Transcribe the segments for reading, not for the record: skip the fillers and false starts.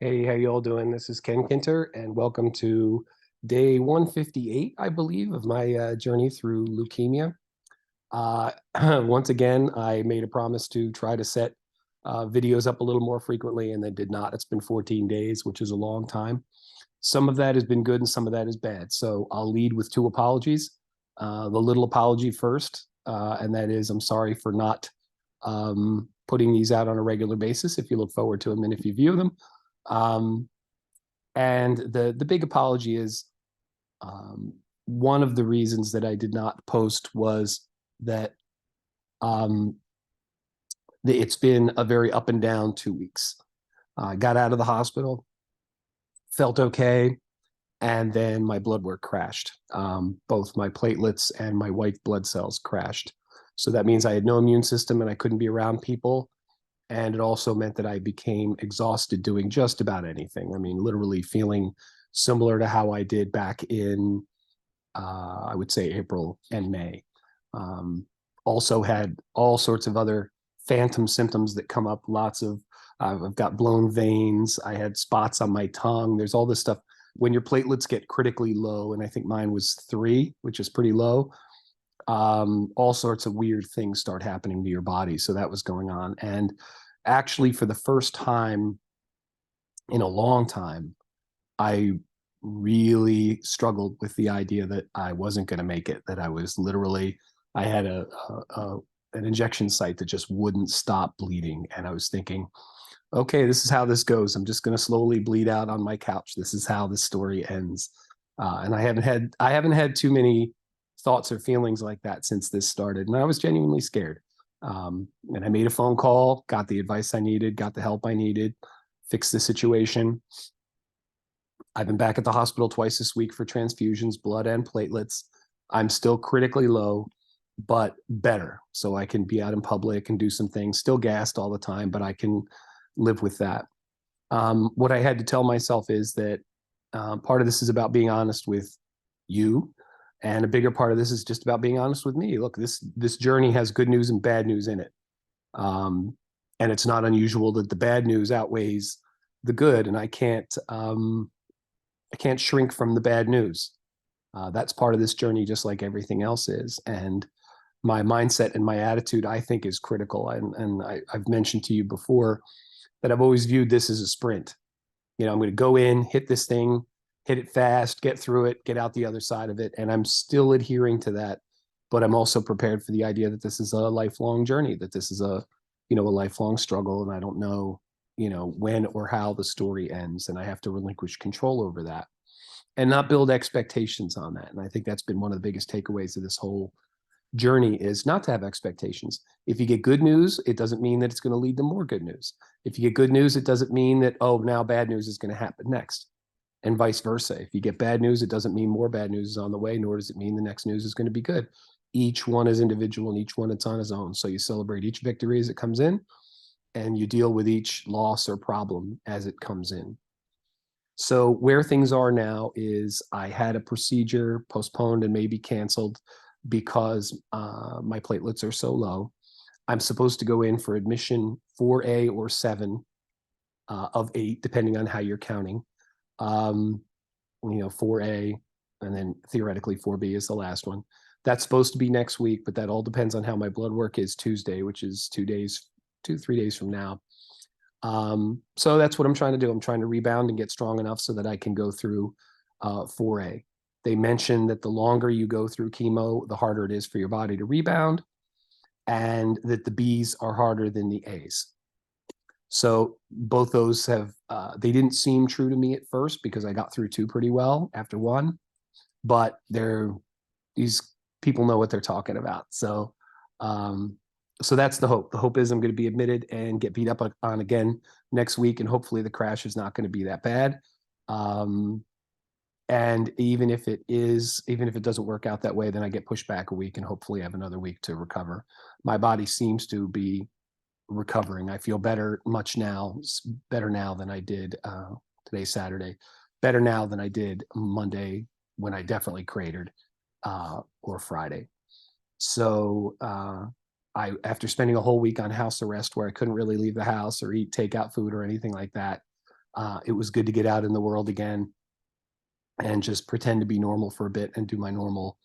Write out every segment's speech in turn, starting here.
Hey, how you all doing? This is Ken Kinter, and welcome to day 158, I believe, of my journey through leukemia. Uh, Once again, I made a promise to try to set videos up a little more frequently, and then did not. It's been 14 days, which is a long time. Some of that has been good, and some of that is bad. So I'll lead with two apologies. The little apology first, and that is I'm sorry for not putting these out on a regular basis. If you look forward to them and if you view them. Um, and the big apology is um, one of the reasons that I did not post was that um, it's been a very up and down 2 weeks. I got out of the hospital, felt okay, and then my blood work crashed. Both my platelets and my white blood cells crashed. So that means I had no immune system and I couldn't be around people. And it also meant that I became exhausted doing just about anything. I mean, literally feeling similar to how I did back in, I would say, April and May. Um, Also had all sorts of other phantom symptoms that come up. I've got blown veins. I had spots on my tongue. There's all this stuff. When your platelets get critically low, and I think mine was 3, which is pretty low, all sorts of weird things start happening to your body. So that was going on. And actually, for the first time in a long time, I really struggled with the idea that I wasn't going to make it, that I was literally, I had an injection site that just wouldn't stop bleeding. And I was thinking, okay, this is how this goes. I'm just going to slowly bleed out on my couch. This is how this story ends. And I haven't had too many thoughts or feelings like that since this started. And I was genuinely scared. And I made a phone call, got the advice I needed, got the help I needed, fixed the situation. I've been back at the hospital twice this week for transfusions, blood and platelets. I'm still critically low, but better. So I can be out in public and do some things, still gassed all the time, but I can live with that. What I had to tell myself is that part of this is about being honest with you, and a bigger part of this is just about being honest with me. Look, this journey has good news and bad news in it, um, and it's not unusual that the bad news outweighs the good. And I can't shrink from the bad news. That's part of this journey, just like everything else is. And my mindset and my attitude, I think, is critical. I've mentioned to you before that I've always viewed this as a sprint. I'm going to go in, hit this thing, hit it fast, get through it, get out the other side of it. And I'm still adhering to that. But I'm also prepared for the idea that this is a lifelong journey, that this is a lifelong struggle. And I don't know, when or how the story ends. And I have to relinquish control over that and not build expectations on that. And I think that's been one of the biggest takeaways of this whole journey, is not to have expectations. If you get good news, it doesn't mean that it's going to lead to more good news. If you get good news, it doesn't mean that, oh, now bad news is going to happen next, and vice versa. If you get bad news, it doesn't mean more bad news is on the way, nor does it mean the next news is going to be good. Each one is individual, and each one it's on its own. So you celebrate each victory as it comes in, and you deal with each loss or problem as it comes in. So where things are now is I had a procedure postponed and maybe canceled because my platelets are so low. I'm supposed to go in for admission 4A or 7 of 8, depending on how you're counting. 4A, and then theoretically 4B is the last one. That's supposed to be next week, but that all depends on how my blood work is Tuesday, which is 3 days from now. So that's what I'm trying to do. I'm trying to rebound and get strong enough so that I can go through 4A. They mentioned that the longer you go through chemo, the harder it is for your body to rebound, and that the Bs are harder than the As. So both those they didn't seem true to me at first because I got through 2 pretty well after 1, but these people know what they're talking about. So that's the hope. The hope is I'm going to be admitted and get beat up on again next week, and hopefully the crash is not going to be that bad. And even if it doesn't work out that way, then I get pushed back a week and hopefully have another week to recover. My body seems to be recovering. I feel better better now than I did today's Saturday, better now than I did Monday when I definitely cratered, or Friday. So after spending a whole week on house arrest where I couldn't really leave the house or eat takeout food or anything like that, It was good to get out in the world again and just pretend to be normal for a bit and do my normal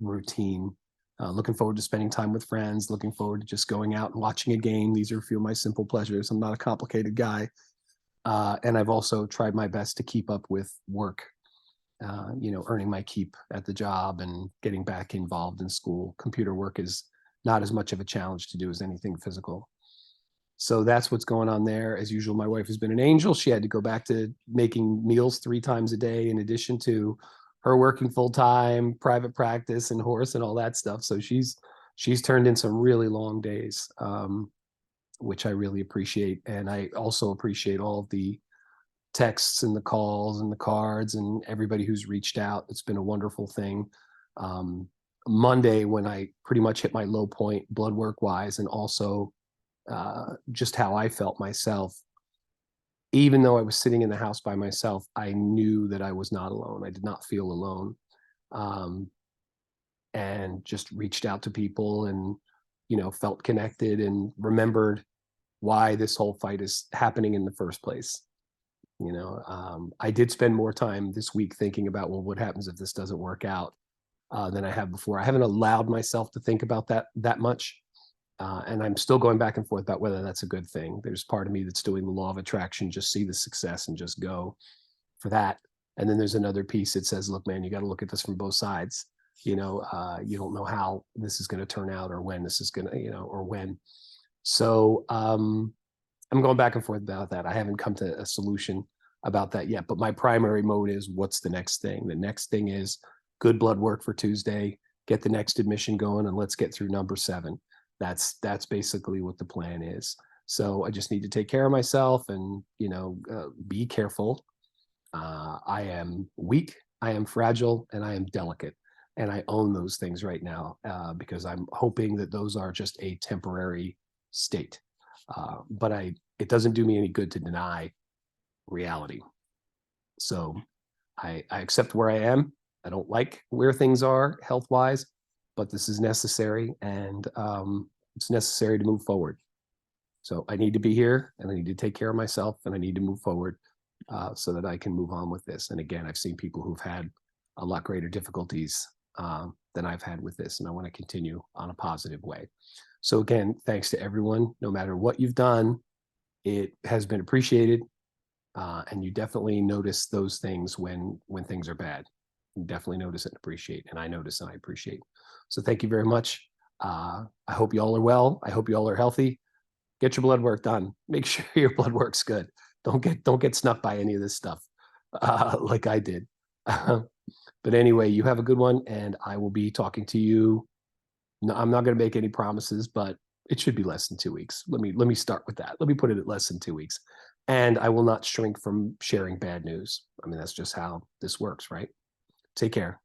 routine. Looking forward to spending time with friends, looking forward to just going out and watching a game. These are a few of my simple pleasures. I'm not a complicated guy. And I've also tried my best to keep up with work, earning my keep at the job and getting back involved in school. Computer work is not as much of a challenge to do as anything physical. So that's what's going on there. As usual, my wife has been an angel. She had to go back to making meals 3 times a day in addition to her working full time, private practice, and horse and all that stuff. So she's turned in some really long days, which I really appreciate. And I also appreciate all of the texts and the calls and the cards and everybody who's reached out. It's been a wonderful thing. Monday, when I pretty much hit my low point blood work wise, and also just how I felt myself, even though I was sitting in the house by myself, I knew that I was not alone. I did not feel alone. Um, and just reached out to people and, felt connected and remembered why this whole fight is happening in the first place. I did spend more time this week thinking about, well, what happens if this doesn't work out, than I have before. I haven't allowed myself to think about that much. And I'm still going back and forth about whether that's a good thing. There's part of me that's doing the law of attraction, just see the success and just go for that. And then there's another piece that says, look, man, you got to look at this from both sides. You don't know how this is going to turn out or when this is going to, or when. So I'm going back and forth about that. I haven't come to a solution about that yet, but my primary mode is, what's the next thing? The next thing is good blood work for Tuesday, get the next admission going, and let's get through number 7. That's basically what the plan is. So I just need to take care of myself and, be careful. I am weak, I am fragile, and I am delicate. And I own those things right now, because I'm hoping that those are just a temporary state. But it doesn't do me any good to deny reality. So I accept where I am. I don't like where things are health-wise, but this is necessary, and it's necessary to move forward. So I need to be here, and I need to take care of myself, and I need to move forward, so that I can move on with this. And again, I've seen people who've had a lot greater difficulties than I've had with this, and I want to continue on a positive way. So again, thanks to everyone. No matter what you've done, it has been appreciated, and you definitely notice those things when things are bad. You definitely notice and appreciate, and I notice and I appreciate. So thank you very much. I hope you all are well. I hope you all are healthy. Get your blood work done. Make sure your blood work's good. Don't get snuffed by any of this stuff, like I did. But anyway, you have a good one, and I will be talking to you. No, I'm not going to make any promises, but it should be less than 2 weeks. Let me start with that. Let me put it at less than 2 weeks. And I will not shrink from sharing bad news. I mean, that's just how this works, right? Take care.